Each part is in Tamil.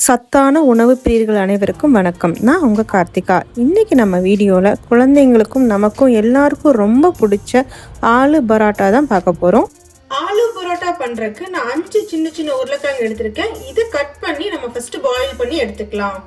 சத்தான உணவு பிரியர்கள் அனைவருக்கும் வணக்கம். நான் உங்கள் கார்த்திகா. இன்றைக்கி நம்ம வீடியோவில் குழந்தைங்களுக்கும் நமக்கும் எல்லாருக்கும் ரொம்ப பிடிச்ச ஆலு பரோட்டா தான் பார்க்க போகிறோம். ஆலு பரோட்டா பண்ணுறதுக்கு நான் 5 சின்ன சின்ன உருளைக்கிழங்கு எடுத்திருக்கேன். இதை கட் பண்ணி நம்ம ஃபஸ்ட்டு பாயில் பண்ணி எடுத்துக்கலாம்.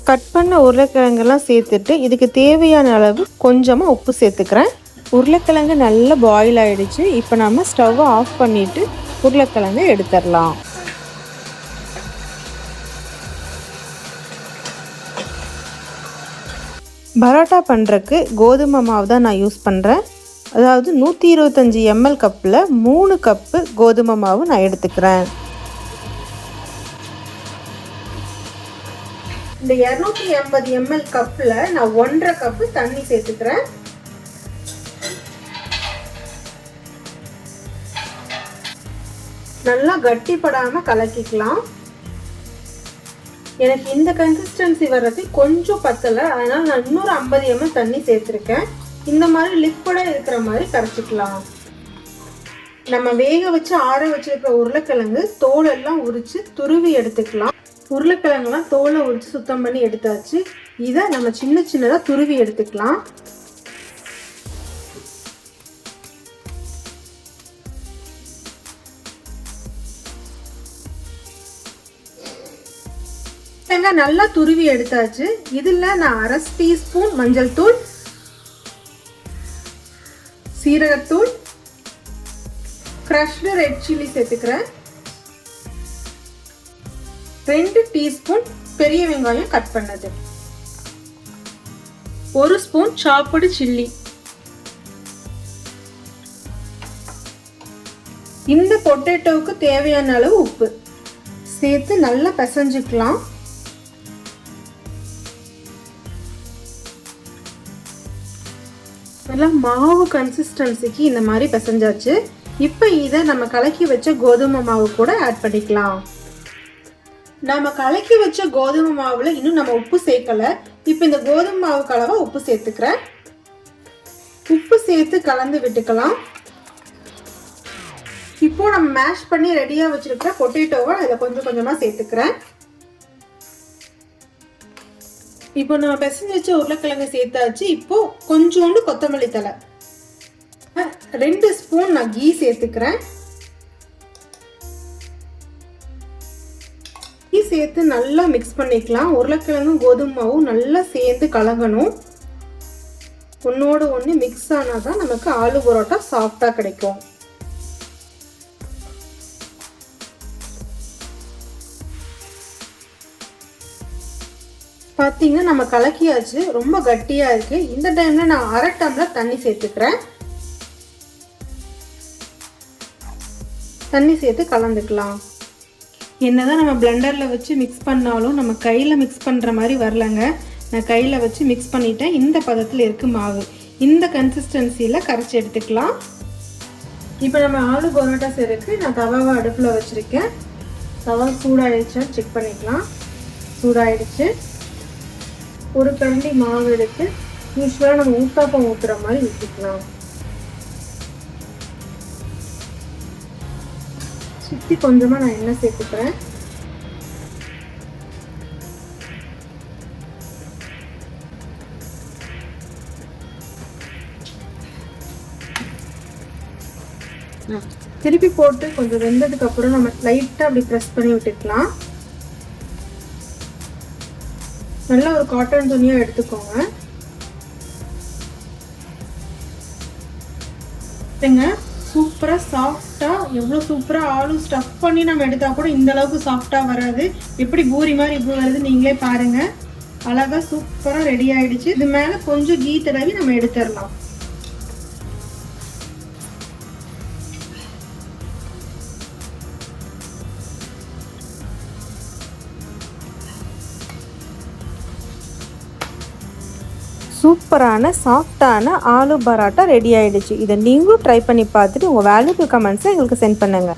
கட் பண்ண உருளைக்கிழங்கெல்லாம் சேர்த்துட்டு இதுக்கு தேவையான அளவு கொஞ்சமாக உப்பு சேர்த்துக்கிறேன். உருளைக்கிழங்கு நல்லா பாயில் ஆகிடுச்சு. இப்போ நம்ம ஸ்டவ்வை ஆஃப் பண்ணிவிட்டு உருளைக்கிழங்கை எடுத்துடலாம். பரோட்டா பண்ணுறதுக்கு கோதுமை மாவு தான் நான் யூஸ் பண்ணுறேன். அதாவது 125 ml கப்பில் 3 கப்பு கோதுமை மாவு நான் எடுத்துக்கிறேன். இந்த 280 ml கப்பில் நான் 1.5 கப்பு தண்ணி சேர்த்துக்கிறேன். நல்லா கட்டிப்படாமல் கலக்கிக்கலாம். எனக்கு இந்த கன்சிஸ்டன்சி வர்றது கொஞ்சம் பத்தலை, அதனால் நான் இன்னொரு 50 ml தண்ணி சேர்த்துருக்கேன். இந்த மாதிரி லிக்விடாக இருக்கிற மாதிரி கரைச்சிக்கலாம். நம்ம வேக வச்சு ஆற வச்சிருக்கிற உருளைக்கிழங்கு தோலெல்லாம் உரித்து துருவி எடுத்துக்கலாம். உருளைக்கிழங்குலாம் தோலை உரித்து சுத்தம் பண்ணி எடுத்தாச்சு. இதை நம்ம சின்ன சின்னதாக துருவி எடுத்துக்கலாம். தேங்காய் நல்லா துருவி எடுத்தாச்சு. இதில் நான் 1/2 டீஸ்பூன் மஞ்சள் தூள், சீரகத்தூள், கிரஷ்டு ரெட் சில்லி சேர்த்துக்கிறேன். 2 டீஸ்பூன் பெரிய வெங்காயம் கட் பண்ணது, 1 ஸ்பூன் சாப்டு சில்லி. இந்த பொட்டேட்டோவுக்கு தேவையான அளவு உப்பு சேர்த்து நல்லா பிசைஞ்சுக்கலாம். நல்லா மாவு கன்சிஸ்டன்சிக்கு இந்த மாதிரி பிசைஞ்சாச்சு. இப்போ இதை நம்ம கலக்கி வச்ச கோதுமை மாவு கூட ஆட் பண்ணிக்கலாம். நம்ம கலக்கி வச்ச கோதுமை மாவில் இன்னும் நம்ம உப்பு சேர்க்கலை. இப்போ இந்த கோதுமை மாவு கலவை உப்பு சேர்த்துக்கிறேன். உப்பு சேர்த்து கலந்து விட்டுக்கலாம். இப்போ நம்ம மேஷ் பண்ணி ரெடியாக வச்சிருக்கிற பொட்டேட்டோவை அதில் கொஞ்சம் கொஞ்சமாக சேர்த்துக்கிறேன். இப்போ நம்ம பிசைஞ்சு வச்ச உருளைக்கிழங்கு சேர்த்தாச்சு. இப்போ கொஞ்சோண்டு கொத்தமல்லி தழை, 2 ஸ்பூன் நான் கீ சேர்த்துக்கிறேன். சேர்த்து நல்லா மிக்ஸ் பண்ணிக்கலாம். உருளைக்கிழங்கும் கோதுமை மாவும் நல்லா சேர்ந்து கலங்கணும். ஒன்னோடு ஒன்று மிக்ஸ் ஆனாதான் நமக்கு ஆலு பரோட்டா சாஃப்டா கிடைக்கும். பார்த்தீங்கன்னா நம்ம கலக்கியாச்சு. ரொம்ப கட்டியா இருக்கு. இந்த டைம்ல நான் 1/2 டம்ளர் தண்ணி சேர்த்துக்கிறேன். தண்ணி சேர்த்து கலந்துக்கலாம். என்னதான் நம்ம பிளெண்டரில் வச்சு மிக்ஸ் பண்ணாலும் நம்ம கையில் மிக்ஸ் பண்ணுற மாதிரி வரலங்க. நான் கையில் வச்சு மிக்ஸ் பண்ணிட்டேன். இந்த பதத்தில் இருக்குது மாவு. இந்த கன்சிஸ்டன்சியில் கரைச்சி எடுத்துக்கலாம். இப்போ நம்ம ஆலு பரோட்டா செய்யறதுக்கு நான் தவாவை அடுப்பில் வச்சுருக்கேன். தவா சூடாகிடுச்சா செக் பண்ணிக்கலாம். சூடாகிடுச்சு. ஒரு கரண்டி மாவு எடுத்து யூஸ்வலாக நம்ம ஊத்தாப்பம் ஊற்றுற மாதிரி ஊற்றிக்கலாம். சுற்றி கொஞ்சமாக நான் எண்ணெய் சேர்த்துக்கிறேன். திருப்பி போட்டு கொஞ்சம் வெந்ததுக்கு அப்புறம் நம்ம லைட்டாக அப்படி ப்ரெஸ் பண்ணி விட்டுக்கலாம். நல்லா ஒரு காட்டன் துணியாக எடுத்துக்கோங்க. சூப்பராக சாஃப்டாக, எவ்வளோ சூப்பராக ஆலு ஸ்டஃப் பண்ணி நம்ம எடுத்தால் கூட இந்த அளவுக்கு சாஃப்டாக வராது. எப்படி பூரி மாதிரி இப்படி வருது நீங்களே பாருங்கள். அழகாக சூப்பராக ரெடி ஆகிடுச்சு. இது மேலே கொஞ்சம் கீ தடவி நம்ம எடுத்துடலாம். சூப்பரான சாஃப்டான ஆலு பரோட்டா ரெடி ஆகிடுச்சு. இதை நீங்களும் ட்ரை பண்ணி பார்த்துட்டு உங்கள் வேல்யூபிள் கமெண்ட்ஸை எங்களுக்கு சென்ட் பண்ணுங்கள்.